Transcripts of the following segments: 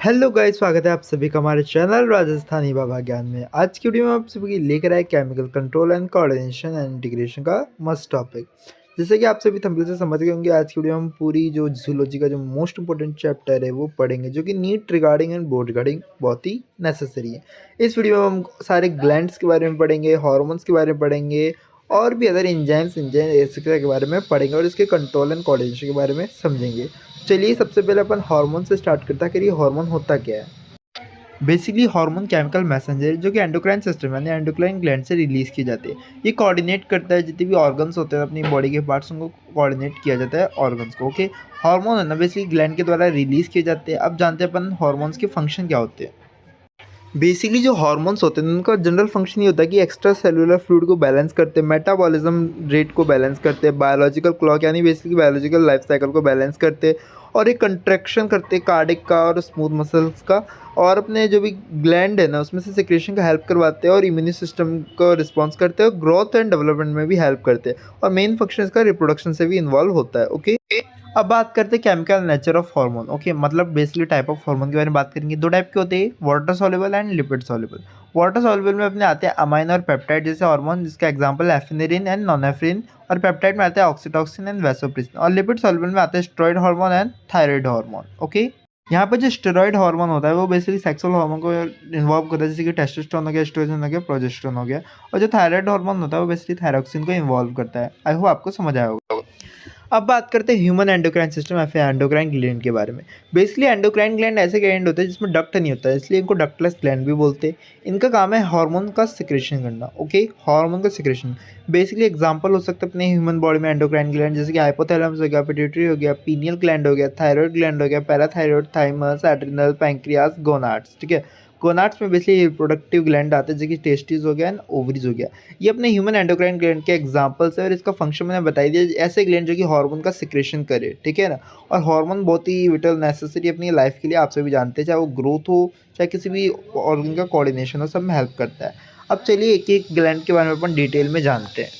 Hello guys, स्वागत है आप सभी का हमारे चैनल राजस्थानी बाबा ज्ञान में। आज की वीडियो में आप सभी लेकर आए chemical control and coordination and integration का मस्ट टॉपिक। जैसे कि आप सभी थंबनेल से समझ गए होंगे, आज की वीडियो में हम पूरी जो जूलॉजी का जो मोस्ट इंपॉर्टेंट चैप्टर है वो पढ़ेंगे, जो कि NEET regarding and board regarding बहुत ही नेसेसरी है। इस वीडियो में हम सारे ग्लैंड्स के बारे में पढ़ेंगे, हार्मोन्स के बारे में पढ़ेंगे और भी अदर इंजाइम्स एटसेट्रा के बारे में पढ़ेंगे और इसके कंट्रोल एंड कोऑर्डिनेशन के बारे में समझेंगे। चलिए सबसे पहले अपन हार्मोन से स्टार्ट करते हैं कि ये हार्मोन होता क्या है। बेसिकली हार्मोन केमिकल मैसेंजर जो कि एंडोक्राइन सिस्टम यानी एंडोक्राइन ग्लैंड से रिलीज किए जाते हैं। ये कोऑर्डिनेट करता है जितने भी ऑर्गन्स होते हैं अपनी बॉडी के पार्ट्स, उनको कोऑर्डिनेट किया जाता है ऑर्गन्स को। ओके, हार्मोन है ना बेसिकली ग्लैंड के द्वारा रिलीज किए जाते हैं। अब जानते हैं अपन हार्मोन्स के फंक्शन क्या होते हैं। बेसिकली जो हार्मोन्स होते हैं उनका जनरल फंक्शन ये होता है कि एक्स्ट्रा सेलुलर फ्लूइड को बैलेंस करते हैं, मेटाबॉलिज्म रेट को बैलेंस करते हैं, बायोलॉजिकल क्लॉक यानी बेसिकली बायोलॉजिकल लाइफ साइकिल को बैलेंस करते हैं, और एक कंट्रैक्शन करते हैं कार्डिक का और स्मूथ मसल्स का, और अपने जो भी ग्लैंड है ना उसमें से सिक्रेशन का हेल्प करवाते हैं, और इम्यून सिस्टम को रिस्पॉन्स करते हैं, और ग्रोथ एंड डेवलपमेंट में भी हेल्प करते हैं, और मेन फंक्शन इसका रिप्रोडक्शन से भी इन्वॉल्व होता है। ओके, अब बात करते हैं chemical nature of hormone. Okay, मतलब बेसिकली टाइप ऑफ हार्मोन के बारे में बात करेंगे। दो टाइप के होते हैं, water soluble and lipid soluble. Water soluble में अपने आते हैं अमाइन और पेप्टाइड जैसे हार्मोन, जिसका एग्जांपल एफिनेरिन एंड नॉनेफ्रिन, और पेप्टाइड में आते हैं ऑक्सीटोसिन एंड वैसोप्रेसिन, और लिपिड सॉल्युबल में आते हैं steroid hormone and thyroid hormone. Okay, यहाँ पर जो स्टेरॉइड हार्मोन होता है वो बेसिकली सेक्सुअल हार्मोन को इन्वॉल्व करता है, जैसे कि टेस्टोस्टेरोन हो गया, एस्ट्रोजन हो गया, प्रोजेस्टेरोन हो गया, और जो थायराइड हार्मोन होता है वो बेसिकली थायरोक्सिन को इन्वॉल्व करता है। आई होप आपको समझ आया होगा। अब बात करते हैं ह्यूमन एंडोक्राइन सिस्टम या फिर एंडोक्राइन ग्लैंड के बारे में। बेसिकली एंडोक्राइन ग्लैंड ऐसे ग्लैंड होते हैं जिसमें डक्ट नहीं होता है, इसलिए इनको डक्टलेस ग्लैंड भी बोलते हैं। इनका काम है हार्मोन का सिक्रेशन करना। ओके, हार्मोन का सिक्रेशन बेसिकली एग्जांपल हो सकता है अपने ह्यूमन बॉडी में एंडोक्राइन ग्लैंड, जैसे कि हाइपोथैलेमस हो गया, पिट्यूटरी हो गया, पीनियल ग्लैंड हो गया, थायराइड ग्लैंड हो गया, parathyroid, thymus, adrenal, pancreas, gonads. ठीक है, गोनाड्स में बेसिकली रिप्रोडक्टिव ग्लैंड आते हैं, जैसे कि टेस्टिस हो गया एंड ओवरीज हो गया। ये अपने ह्यूमन एंडोक्राइन ग्लैंड के एग्जांपल्स है, और इसका फंक्शन मैंने बता दिया, ऐसे ग्लैंड जो कि हार्मोन का सिक्रेशन करे। ठीक है ना, और हार्मोन बहुत ही विटल नेसेसरी अपनी लाइफ के लिए, आप सभी जानते हैं, चाहे वो ग्रोथ हो चाहे किसी भी ऑर्गन का कोऑर्डिनेशन हो, सब में हेल्प करता है। अब चलिए एक एक ग्लैंड के बारे में अपन डिटेल में जानते हैं।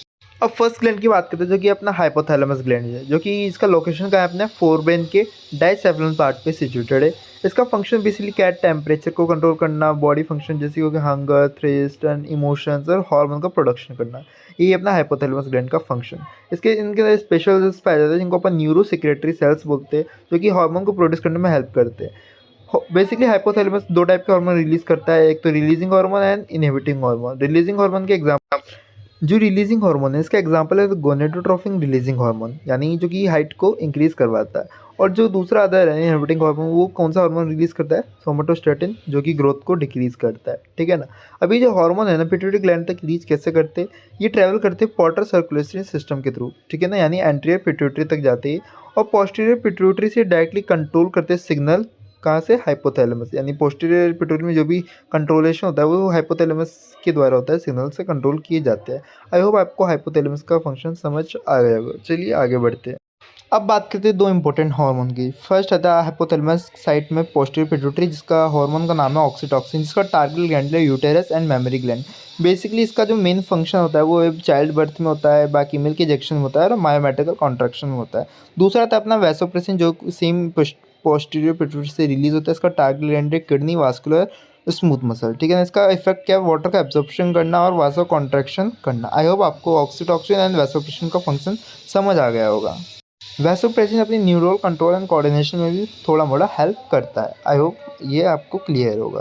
अब फर्स्ट ग्लैंड की बात करते हैं, जो कि अपना हाइपोथैलेमस ग्लैंड है, जो कि इसका लोकेशन का है अपने फोरब्रेन के डाइसेफलन पार्ट पे सिचुएटेड है। इसका फंक्शन बेसिकली क्या है, टेम्परेचर को कंट्रोल करना, बॉडी फंक्शन जैसे हो गया हंगर, थ्रस्ट एंड इमोशंस, और हार्मोन का प्रोडक्शन करना। ये अपना हाइपोथैलेमस ग्लैंड का फंक्शन। इनके अंदर स्पेशल सेल्स पाए जाते हैं जिनको अपन न्यूरो सिक्रेटरी सेल्स बोलते हैं, जो कि हार्मोन को प्रोड्यूस करने में हेल्प करते हैं। बेसिकली हाइपोथैलेमस दो टाइप के हार्मोन रिलीज करता है, एक तो releasing hormone and inhibiting hormone. Releasing hormone के एग्जाम्पल, जो रिलीजिंग हार्मोन है इसका एग्जांपल है गोनेडोट्रोपिन रिलीजिंग हार्मोन, यानी जो कि हाइट को इंक्रीज करवाता है। और जो दूसरा अदर है इनहिबिटिंग हार्मोन, वो कौन सा हार्मोन रिलीज करता है, सोमेटोस्टेटिन, जो कि ग्रोथ को डिक्रीज करता है। ठीक है ना, अभी जो हार्मोन है ना पिट्यूटरी ग्लैंड तक रीच कैसे करते हैं, ये ट्रैवल करते हैं पोर्टर सर्कुलेटरी सिस्टम के थ्रू। ठीक है ना, यानी एंटीरियर पिट्यूटरी तक जाते हैं, और पोस्टीरियर पिट्यूटरी से डायरेक्टली कंट्रोल करते हैं सिग्नल, कहाँ से, हाइपोथैलेमस, यानी पोस्टीरियर पिट्यूटरी में जो भी कंट्रोलेशन होता है वो हाइपोथैलेमस के द्वारा होता है, सिग्नल से कंट्रोल किए जाते हैं। आई होप आपको हाइपोथैलेमस का फंक्शन समझ आ गया होगा। चलिए आगे बढ़ते हैं। अब बात करते हैं दो इंपॉर्टेंट हार्मोन की। फर्स्ट आता है हाइपोथैलेमस साइट में पोस्टीरियर पिट्यूटरी, जिसका हार्मोन का नाम है ऑक्सीटोसिन, जिसका टारगेट ग्लैंड है uterus and memory gland. Basically इसका जो मेन फंक्शन होता है वो चाइल्ड बर्थ में होता है, बाकी मिल्क इंजेक्शन में होता है, और मायोमेट्रिकल कॉन्ट्रैक्शन में होता है। दूसरा आता है अपना वैसोप्रेसिन, जो सेम पोस्टीरियर पिट्यूटरी से रिलीज होता है। इसका टारगेट ग्लैंड है किडनी वास्कुलर स्मूथ मसल। ठीक है ना, इसका इफेक्ट क्या है, वाटर का एब्जॉर्प्शन करना और वासो कॉन्ट्रैक्शन करना। आई होप आपको ऑक्सीटोसिन एंड वैसोप्रेसिन का फंक्शन समझ आ गया होगा। वैसोप्रेसिन अपनी न्यूरल कंट्रोल एंड कोऑर्डिनेशन में भी थोड़ा मोड़ा हेल्प करता है। आई होप ये आपको क्लियर होगा।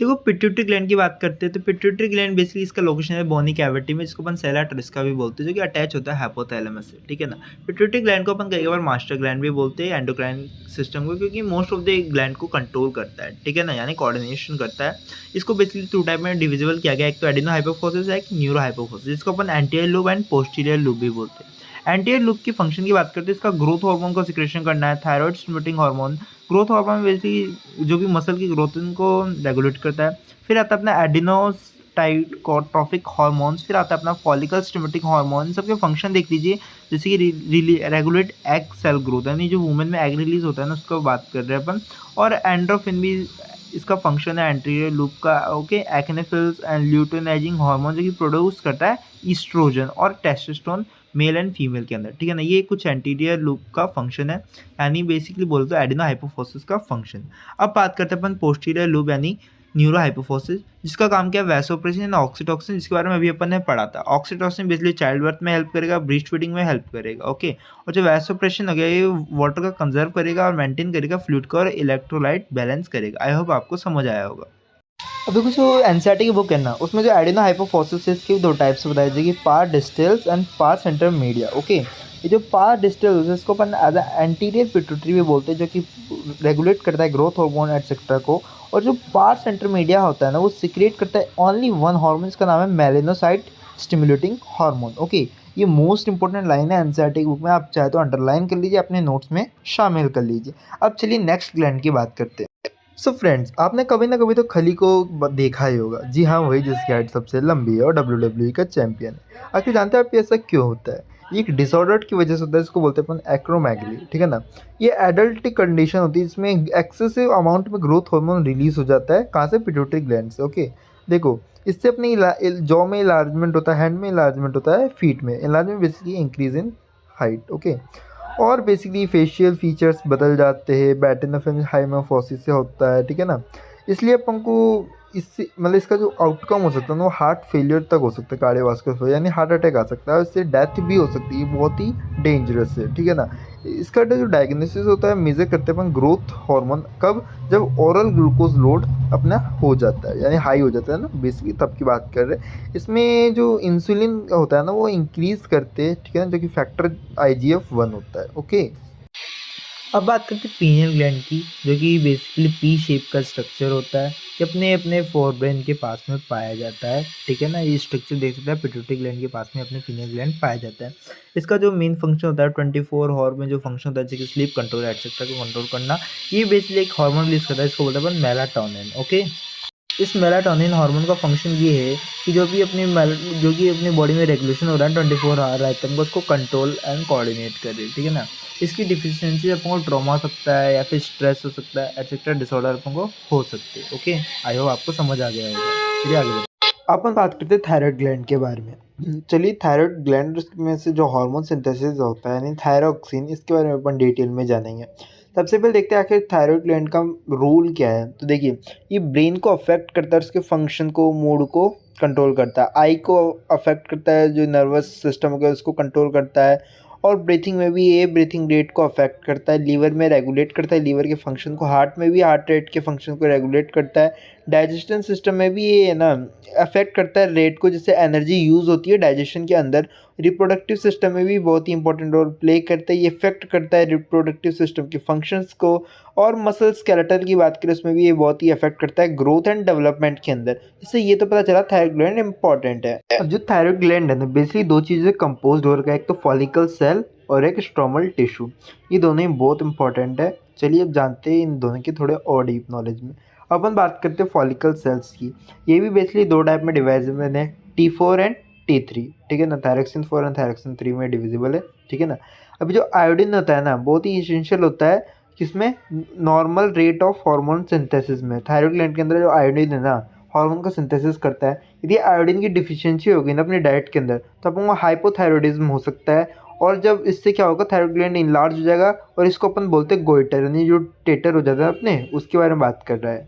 देखो पिट्यूटरी ग्लैंड की बात करते हैं तो पिट्यूटरी ग्लैंड बेसिकली इसका लोकेशन है बोनी कैविटी में, जिसको अपन सेला ट्रिस्का भी बोलते हैं, जो कि अटैच होता है हाइपोथैलेमस से। ठीक है ना, पिट्यूटरी ग्लैंड को अपन कई बार मास्टर ग्लैंड भी बोलते हैं एंडोक्राइन सिस्टम को, क्योंकि मोस्ट ऑफ द ग्लैंड को कंट्रोल करता है। ठीक है ना, यानी कोऑर्डिनेशन करता है। इसको बेसिकली टू टाइप में डिविजिबल किया गया, एक तो एडिनो हाइपोफोसिस है, एक न्यूरो हाइपोफोसिस, जिसको अपन anterior lobe and posterior lobe भी बोलते हैं। एंटीरियर लूब की फंक्शन की बात करते हैं, इसका ग्रोथ हार्मोन को सिक्रेशन करना है, thyroid stimulating hormone. Growth hormone basically जो भी मसल की ग्रोथ को रेगुलेट करता है। फिर आता है अपना एडिनोसाइटोट्रोपिक हार्मोन्स, फिर आता है अपना फॉलिकल स्टिमुलेटिंग हार्मोन। सबके फंक्शन देख लीजिए, जैसे कि रेगुलेट एग सेल ग्रोथ, यानी जो वुमेन में एग रिलीज होता है ना उसको बात कर रहे हैं अपन। और एंड्रोफिन भी इसका फंक्शन है एंटीरियर लूप का। ओके, एक्ने फिल्स एंड ल्यूटेनाइजिंग हार्मोन, जो कि प्रोड्यूस करता है ईस्ट्रोजन और टेस्टोस्टेरोन मेल एंड फीमेल के अंदर, ठीक है ना। ये कुछ एंटीरियर लूप का फंक्शन है, यानी बेसिकली बोलते हैं एडिनो हाइपोफोसिस का फंक्शन। अब बात करते हैं अपन पोस्टीरियर लूप यानी न्यूरो हाइपोफोसिस, जिसका काम क्या है वैसोप्रेसिन एंड ऑक्सीटोसिन, जिसके बारे में अभी अपन ने पढ़ा था। ऑक्सीटोसिन बेसिकली चाइल्ड बर्थ में हेल्प करेगा, ब्रेस्ट फीडिंग में हेल्प करेगा, ओके। और जो वैसोप्रेसिन हो गया ये वाटर का कंजर्व करेगा और मेंटेन करेगा फ्लूइड का और इलेक्ट्रोलाइट बैलेंस करेगा। आई होप आपको समझ आया होगा। अब देखो जो एनसीईआरटी की बुक है ना, उसमें जो एडिनो हाइपोफोसिस की दो टाइप्स बताई जाएगी, pars distalis and pars intermedia, okay. ये जो पार डिस्टल्स है इसको अपन एज एंटीरियर पिट्यूटरी भी बोलते हैं, जो कि रेगुलेट करता है ग्रोथ हार्मोन एटसेट्रा को। और जो पार सेंटर मीडिया होता है ना, वो सिक्रिएट करता है ओनली वन हार्मोन, इसका नाम है मेलेनोसाइट स्टिमुलेटिंग हार्मोन, ओके। ये मोस्ट इंपॉर्टेंट लाइन है एनसीईआरटी की बुक में, आप चाहे तो अंडरलाइन कर लीजिए, अपने नोट्स में शामिल कर लीजिए। अब चलिए नेक्स्ट ग्लैंड की बात करते हैं। सो फ्रेंड्स, आपने कभी ना कभी तो खली को देखा ही होगा। जी हाँ, वही जिसकी हाइट सबसे लंबी है और डब्ल्यूडब्ल्यूई का चैंपियन है। आखिर जानते हैं आप ऐसा क्यों होता है? ये एक डिसऑर्डर की वजह से होता है, इसको बोलते हैं अपन एक्रोमेगली, ठीक है ना। ये एडल्ट कंडीशन होती है, इसमें एक्सेसिव अमाउंट में ग्रोथ हार्मोन रिलीज हो जाता है। कहाँ से? पिट्यूटरी ग्लैंड से, ओके। देखो, इससे अपनी जॉ में इलार्जमेंट होता है, हैंड में इलार्जमेंट होता है, फीट में enlargement, basically increase in height, okay. और बेसिकली फेशियल फीचर्स बदल जाते हैं, बैटेनोफिन हाइमोफोसिस से होता है, ठीक है ना। इसलिए अपन को इससे मतलब इसका जो आउटकम हो सकता है ना, वो हार्ट फेलियर तक हो सकता है, कार्डियोवास्कुलर यानी हार्ट अटैक आ सकता है, और इससे डेथ भी हो सकती है। बहुत ही डेंजरस है, ठीक है ना। इसका जो डायग्नोसिस होता है, मेजर करते हैं अपन ग्रोथ हार्मोन कब? जब ओरल ग्लूकोज लोड अपना हो जाता है, यानी हाई हो जाता है ना, बेसिकली तब की बात कर रहे हैं। इसमें जो इंसुलिन होता है ना, वो इंक्रीज करते हैं, ठीक है ना, जो कि फैक्टर IGF-1 होता है, ओके। अब बात करते हैं पीनियल ग्लैंड की, जो कि बेसिकली पी शेप का स्ट्रक्चर होता है, कि अपने अपने फोरब्रेन के पास में पाया जाता है, ठीक है ना। ये स्ट्रक्चर देख सकते हैं, पिट्यूटरी ग्लैंड के पास में अपने पीनियल ग्लैंड पाया जाता है। इसका जो मेन फंक्शन होता है 24 हॉर में जो फंक्शन होता है, जैसे कि स्लीप कंट्रोल एटसेट्रा को कंट्रोल करना, ये बेसिकली एक हार्मोन रिलीज करता है, इसको बोलते हैं अपन मेलाटोनिन, ओके। इस मेलाटोनिन हार्मोन का फंक्शन ये है कि जो कि अपनी बॉडी में रेगुलेशन हो रहा है 24 आवर रात तक, उसको कंट्रोल एंड कोऑर्डिनेट करे, ठीक है ना। इसकी डिफिशियंसी अपन को ट्रॉमा हो सकता है, या फिर स्ट्रेस हो सकता है, एटसेट्रा डिसऑर्डर अपन को हो सकते हैं, ओके। आई होप आपको समझ आ गया होगा। चलिए आगे बढ़ते हैं। अपन बात करते हैं थायराइड ग्लैंड के बारे में। चलिए, थायराइड ग्लैंड में से जो हार्मोन सिंथेसिस होता है, यानी थायरोक्सिन, इसके बारे में अपन डिटेल में जानेंगे। सबसे पहले देखते हैं आखिर थायराइड ग्लैंड का रोल क्या है। तो देखिए, ये ब्रेन को अफेक्ट करता है, उसके फंक्शन को, मूड को कंट्रोल करता है। आई को अफेक्ट करता है, जो नर्वस सिस्टम हो गया उसको कंट्रोल करता है। और ब्रीथिंग में भी ये ब्रीथिंग रेट को अफेक्ट करता है। लीवर में रेगुलेट करता है, लीवर के फंक्शन को। हार्ट में भी हार्ट रेट के फंक्शन को रेगुलेट करता है। डाइजेशन सिस्टम में भी ये है ना, अफेक्ट करता है रेट को, जिससे एनर्जी यूज़ होती है डाइजेशन के अंदर। रिप्रोडक्टिव सिस्टम में भी बहुत ही इंपॉर्टेंट रोल प्ले करता है, ये इफेक्ट करता है रिप्रोडक्टिव सिस्टम के फंक्शंस को। और मसल स्केलेटल की बात करें, उसमें भी ये बहुत ही इफेक्ट करता है ग्रोथ एंड डेवलपमेंट के अंदर। इससे ये तो पता चला थायराइड ग्लैंड इंपॉर्टेंट है। अब जो थायराइड ग्लैंड है ना, बेसिकली दो चीज़ें कंपोज हो रखा है, एक तो फॉलिकल सेल और एक स्ट्रोमल टिश्यू। ये दोनों ही बहुत इंपॉर्टेंट है। चलिए अब जानते हैं इन दोनों के थोड़े और डीप नॉलेज में। अपन बात करते हैं फॉलिकल सेल्स की। ये भी बेसिकली दो टाइप में डिवाइजेबल है, T4 एंड T3, ठीक है ना। थायरोक्सिन 4 एंड थायरोक्सिन 3 में डिविजिबल है, ठीक है ना। अभी जो आयोडीन होता है ना, बहुत ही इसेंशियल होता है किसमें? Normal rate of hormone synthesis में। थायराइड ग्लैंड के अंदर जो आयोडीन है ना, हार्मोन का सिंथेसिस करता है। यदि आयोडीन की डिफिशियंसी होगी ना अपनी डाइट के अंदर, तो अपन को हाइपोथायरॉयडिज्म हो सकता है। और जब इससे क्या होगा, थायराइड ग्लैंड इंलार्ज हो जाएगा, और इसको अपन बोलते हैं गोइटर, यानी जो टेटर हो जाता है अपने, उसके बारे में बात कर रहा है।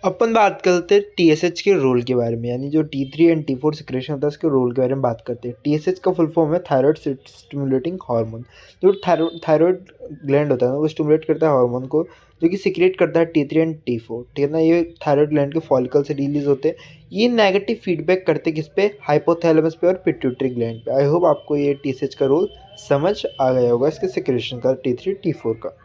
अपन बात करते हैं TSH के रोल के बारे में, यानी जो T3 एंड T4 सिक्रेशन होता है उसके रोल के बारे में बात करते हैं। TSH का फुल फॉर्म है थायराइड स्टिमुलेटिंग हार्मोन। जो थायराइड ग्लैंड होता है ना, वो स्टिमुलेट करता है हार्मोन को, जो कि सिक्रेट करता है T3 एंड T4, ठीक है ना। ये थायराइड ग्लैंड के फॉलिकल से रिलीज होते हैं। ये नेगेटिव फीडबैक करते किस पे? हाइपोथैलेमस पे और पिट्यूटरी ग्लैंड पे। आई होप आपको ये TSH का रोल समझ आ गया होगा, इसके सिक्रेशन का, T3 T4 का।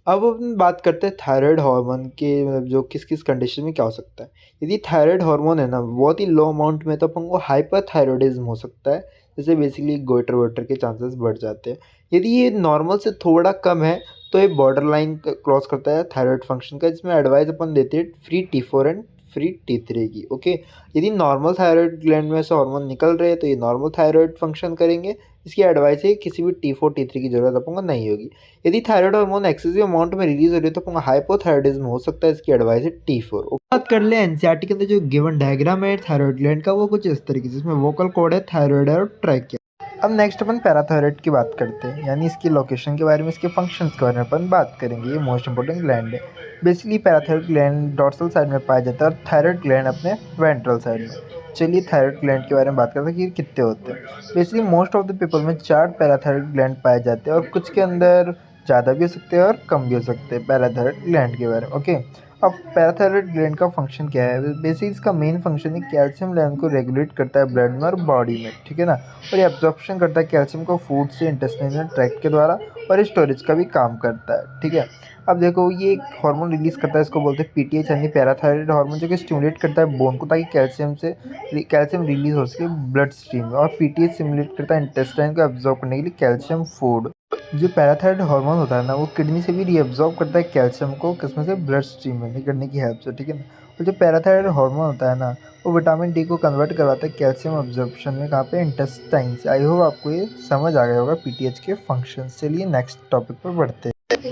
अब अपन बात करते हैं थायराइड हार्मोन के, मतलब जो किस किस कंडीशन में क्या हो सकता है। यदि थायराइड हार्मोन है ना बहुत ही लो अमाउंट में, तो अपन को हाइपरथायरॉयडिज्म हो सकता है, जैसे बेसिकली गोइटर वोइटर के चांसेस बढ़ जाते हैं। यदि ये नॉर्मल से थोड़ा कम है, तो ये बॉर्डर लाइन क्रॉस करता है थायराइड फंक्शन का, जिसमें एडवाइस अपन देते हैं free T4 and free T3 की, ओके। यदि नॉर्मल थायराइड ग्लैंड में से हार्मोन निकल रहे हैं, तो ये नॉर्मल थायराइड फंक्शन करेंगे। इसकी एडवाइस है किसी भी T4 T3 की ज़रूरत आपको नहीं होगी। यदि थायराइड हार्मोन एक्सेसिव अमाउंट में रिलीज हो रही है तो आपको हाइपोथायराइडिज्म हो सकता है, इसकी एडवाइस है T4। बात कर ले एनसीईआरटी के अंदर जो गिवन डायग्राम है थायराइड ग्लैंड का वो कुछ इस तरीके से, इसमें वोकल कॉर्ड है, थायराइड है और ट्रैकिया। अब नेक्स्ट अपन पैराथायराइड की बात करते हैं, यानी इसकी लोकेशन के बारे में, इसके फंक्शंस के बारे में अपन बात करेंगे। ये मोस्ट इंपॉर्टेंट ग्लैंड है। Basically parathyroid gland dorsal side में पाया जाता है और थायराइड ग्लैंड अपने वेंट्रल साइड में। चलिए थायराइड ग्लैंड के बारे में बात करते हैं कि कितने होते हैं। Basically most of the people में 4 पैराथायराइड ग्लैंड पाए जाते हैं और कुछ के अंदर ज़्यादा भी हो सकते हैं और कम भी हो सकते हैं पैराथायराइड ग्लैंड के बारे में। ओके, अब पैराथायराइड ग्लैंड का फंक्शन क्या है? बेसिकली इसका मेन फंक्शन है कैल्शियम लेवल को रेगुलेट करता है ब्लड में और बॉडी में, ठीक है ना। और ये एब्जॉर्प्शन करता है कैल्शियम को फूड से इंटेस्टाइनल ट्रैक्ट के द्वारा और स्टोरेज का भी काम करता है, ठीक है। अब देखो ये एक हार्मोन रिलीज करता है, इसको बोलते हैं पीटीएच यानी पैराथायराइड हार्मोन, जो कि स्टिमुलेट करता है बोन को ताकि कैल्शियम रिलीज हो सके ब्लड स्ट्रीम में। और पीटीएच स्टिमुलेट करता है इंटेस्टाइन को एब्जॉर्ब करने के लिए कैल्शियम फूड। जो पैराथायराइड हार्मोन होता है ना, वो किडनी से भी रीअब्जॉर्ब करता है कैल्शियम को, किसमें से? ब्लड स्ट्रीम में करने की हेल्प से, ठीक है ना। और जो पैराथायराइड हार्मोन होता है ना, वो विटामिन डी को कन्वर्ट करवाता है कैल्शियम अब्जॉर्प्शन में, कहाँ पे? इंटेस्टाइन से। आई होप आपको ये समझ आ गया होगा पीटीएच के फंक्शंस। चलिए नेक्स्ट टॉपिक पर बढ़ते हैं।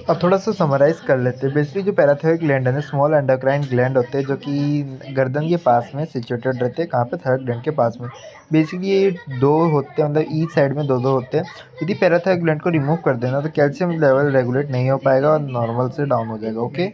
अब थोड़ा सा समराइज कर लेते हैं। बेसिकली जो पैराथायराइड ग्लैंड है ना, स्मॉल एंडोक्राइन ग्लैंड होते हैं जो कि गर्दन के पास में सिचुएटेड रहते हैं। कहाँ पे? थायराइड ग्लैंड के पास में। बेसिकली ये 2 होते हैं, मतलब ईच साइड में 2-2 होते हैं। यदि पैराथायराइड ग्लैंड को रिमूव कर देना तो कैल्शियम लेवल रेगुलेट नहीं हो पाएगा और नॉर्मल से डाउन हो जाएगा। ओके,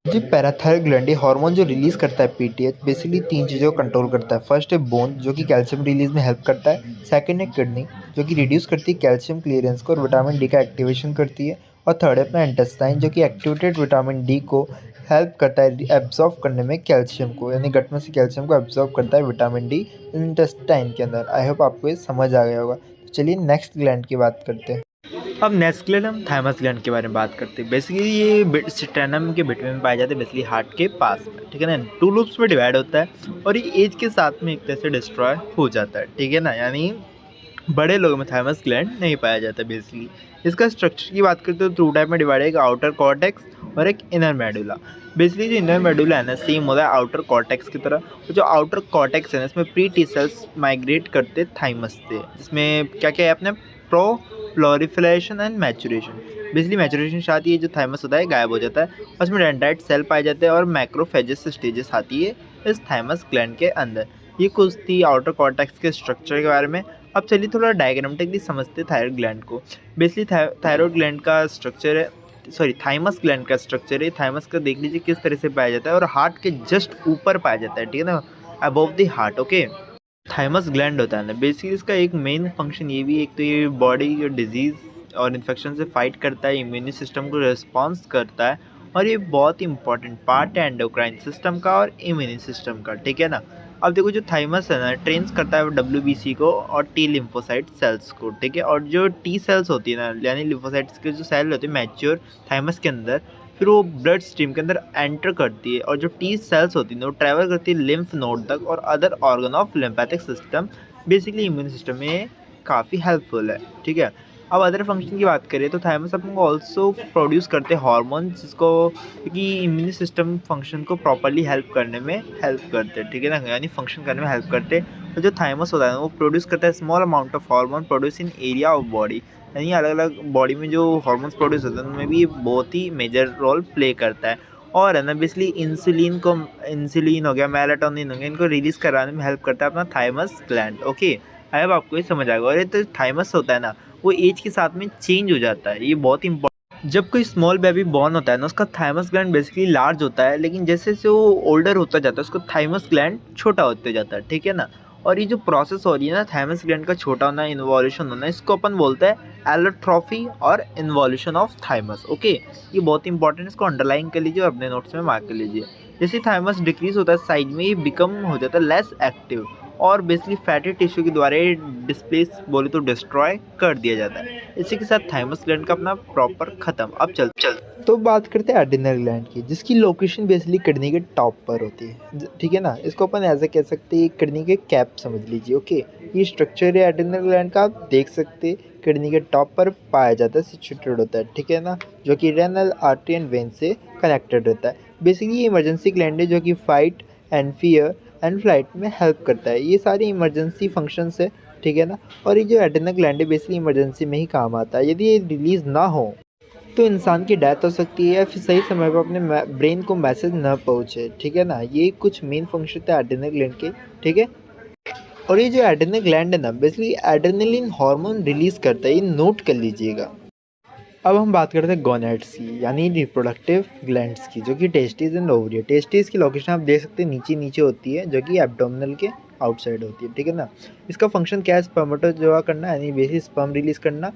जी पैराथायराइड ग्लैंड ये हार्मोन जो रिलीज करता है पीटीएच, बेसिकली 3 चीज़ों को कंट्रोल करता है। फर्स्ट है बोन, जो कि कैल्शियम रिलीज में हेल्प करता है। सेकंड है किडनी, जो कि रिड्यूस करती है कैल्शियम क्लियरेंस को और विटामिन डी का एक्टिवेशन करती है। और थर्ड है अपना इंटेस्टाइन, जो कि एक्टिवेटेड विटामिन डी को हेल्प करता है एब्जॉर्ब करने में कैल्शियम को, यानी गट में से कैल्शियम को एब्जॉर्ब करता है विटामिन डी इंटेस्टाइन के अंदर। आई होप आपको ये समझ आ गया होगा। तो चलिए नेक्स्ट ग्लैंड की बात करते हैं। अब नेक्स्ट ग्लैंड हम थाइमस ग्लैंड के बारे में बात करते हैं। बेसिकली ये स्टेनम के बिटवीन में पाए जाते हैं, बेसिकली हार्ट के पास में, ठीक है ना। 2 लूप्स में डिवाइड होता है और ये एज के साथ में एक तरह से डिस्ट्रॉय हो जाता है, ठीक है ना। यानी बड़े लोगों में थाइमस ग्लैंड नहीं पाया जाता। बेसिकली इसका स्ट्रक्चर की बात करते तो 2 टाइप में डिवाइड है, एक आउटर कॉर्टेक्स और एक इनर मेडुला। बेसिकली जो इनर मेडुला है ना, सेम होता है आउटर कॉर्टेक्स की तरह। और जो आउटर कॉर्टेक्स है ना, इसमें प्री टी सेल्स माइग्रेट करते थाइमस से, जिसमें क्या क्या है अपने proliferation and maturation. Basically maturation के साथ ये जो थाइमस होता है गायब हो जाता है और इसमें डेंड्राइट सेल पाए जाते हैं और मैक्रोफेजेस स्टेजेस आती है इस थाइमस ग्लैंड के अंदर। ये कुछ थी आउटर कॉर्टेक्स के स्ट्रक्चर के बारे में। अब चलिए थोड़ा डायग्रामेटिकली समझते हैं थायराइड ग्लैंड को। बेसिकली थायराइड ग्लैंड का स्ट्रक्चर है, सॉरी थाइमस ग्लैंड का स्ट्रक्चर है। थाइमस का देख लीजिए किस तरह से पाया जाता है और हार्ट के जस्ट ऊपर पाया जाता है, ठीक है ना, above the heart. Okay, thymus gland होता है ना, बेसिकली इसका एक मेन फंक्शन ये भी, एक तो ये बॉडी डिजीज़ और इन्फेक्शन से फाइट करता है, इम्यून सिस्टम को रिस्पॉन्स करता है और ये बहुत ही इंपॉर्टेंट पार्ट है एंडोक्राइन सिस्टम का और इम्यून सिस्टम का, ठीक है ना। अब देखो जो थाइमस है ना, ट्रेन्स करता है WBC को और टी लिम्फोसाइट सेल्स को, ठीक है। और जो टी सेल्स होती है ना, यानी लिम्फोसाइट्स के जो सेल होते हैं मैच्योर थाइमस के अंदर, फिर वो ब्लड स्ट्रीम के अंदर एंटर करती है और जो टी सेल्स होती है वो ट्रैवल करती है लिम्फ नोड तक और other organ of lymphatic system. Basically immune system में काफ़ी हेल्पफुल है, ठीक है। अब अदर फंक्शन की बात करें तो थाइमस अपन को ऑल्सो प्रोड्यूस करते हैं हार्मोन, जिसको कि इम्यून सिस्टम फंक्शन को प्रॉपरली हेल्प करने में हेल्प करते हैं, ठीक है ना, यानी फंक्शन करने में हेल्प करते हैं। तो जो थाइमस होता है वो प्रोड्यूस करता है small amount of hormone produce in area of body, यानी अलग अलग बॉडी में जो हार्मोन्स प्रोड्यूस होते हैं उनमें भी बहुत ही मेजर रोल प्ले करता है। और है ना, बेसिकली इंसुलिन हो गया, मेलाटोनिन हो गया, इनको रिलीज़ कराने में हेल्प करता है अपना थाइमस ग्लैंड। ओके, अब आपको ये समझ आएगा। और ये तो थाइमस होता है ना, वो एज के साथ में चेंज हो जाता है, ये बहुत इंपॉर्टेंट। जब कोई स्मॉल बेबी बॉर्न होता है ना, उसका थाइमस ग्लैंड बेसिकली लार्ज होता है, लेकिन जैसे जैसे वो ओल्डर होता जाता है उसका थाइमस ग्लैंड छोटा होता जाता है, ठीक है ना। और ये जो प्रोसेस हो रही है ना थाइमस ग्लैंड का छोटा होना, इन्वॉल्यूशन होना, इसको अपन बोलते हैं एलोट्रॉफी और इन्वॉल्यूशन ऑफ थाइमस। ओके, ये बहुत इंपॉर्टेंट, इसको अंडरलाइन कर लीजिए और अपने नोट्स में मार्क कर लीजिए। जैसे थाइमस डिक्रीज होता है साइज में, ये बिकम हो जाता है लेस एक्टिव और बेसिकली फैटी टिश्यू के द्वारा डिस्प्लेस बोले तो डिस्ट्रॉय कर दिया जाता है। इसी के साथ थाइमस ग्लैंड का अपना प्रॉपर खत्म। अब चल तो बात करते हैं एड्रिनल ग्लैंड की, जिसकी लोकेशन बेसिकली किडनी के टॉप पर होती है, ठीक है ना। इसको अपन ऐसा कह सकते हैं किडनी के कैप समझ लीजिए। ओके, ये स्ट्रक्चर है एड्रिनल ग्लैंड का, आप देख सकते हैं किडनी के टॉप पर पाया जाता है, सिचुएटेड होता है, ठीक है ना, जो कि रेनल आर्टरी एंड वेन से कनेक्टेड रहता है। बेसिकली ये इमरजेंसी ग्लैंड है जो कि fight and fear and flight में हेल्प करता है। ये सारी इमरजेंसी फंक्शंस है ठीक है ना? और ये जो एड्रेनल ग्लैंड है बेसिकली इमरजेंसी में ही काम आता है। यदि ये रिलीज़ ना हो तो इंसान की डेथ हो सकती है या फिर सही समय पर अपने ब्रेन को मैसेज ना पहुँचे, ठीक है ना? ये कुछ मेन फंक्शन थे एड्रेनल ग्लैंड के, ठीक है? और ये जो एड्रेनल ग्लैंड है ना बेसिकली एड्रेनलिन हार्मोन रिलीज़ करता है, ये नोट कर लीजिएगा। अब हम बात करते हैं गोनैड्स की यानी रिप्रोडक्टिव ग्लैंड्स की, जो कि टेस्टिस एंड ओवरी है। टेस्टिस की लोकेशन आप देख सकते हैं नीचे नीचे होती है, जो कि एब्डोमिनल के आउटसाइड होती है, ठीक है ना? इसका फंक्शन क्या है? स्पर्मेटोजोआ करना यानी बेसिक स्पर्म रिलीज करना,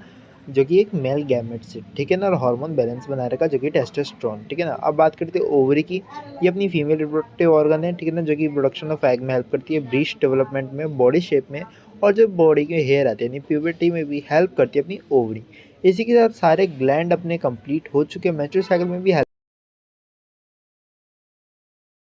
जो कि एक मेल गैमेट से, ठीक है ना? और हार्मोन बैलेंस बनाए रखा, जो कि टेस्टोस्टेरोन, ठीक है ना? अब बात करते हैं ओवरी की। ये अपनी फीमेल रिप्रोडक्टिव ऑर्गन है, ठीक है ना? जो कि प्रोडक्शन ऑफ एग में हेल्प करती है, ब्रीस्ट डेवलपमेंट में, बॉडी शेप में, और जो बॉडी के हेयर आते हैं यानी प्यूबर्टी में भी हेल्प करती है अपनी ओवरी। इसी के साथ सारे ग्लैंड अपने कंप्लीट हो चुके हैं, मैच्योर साइकिल में भी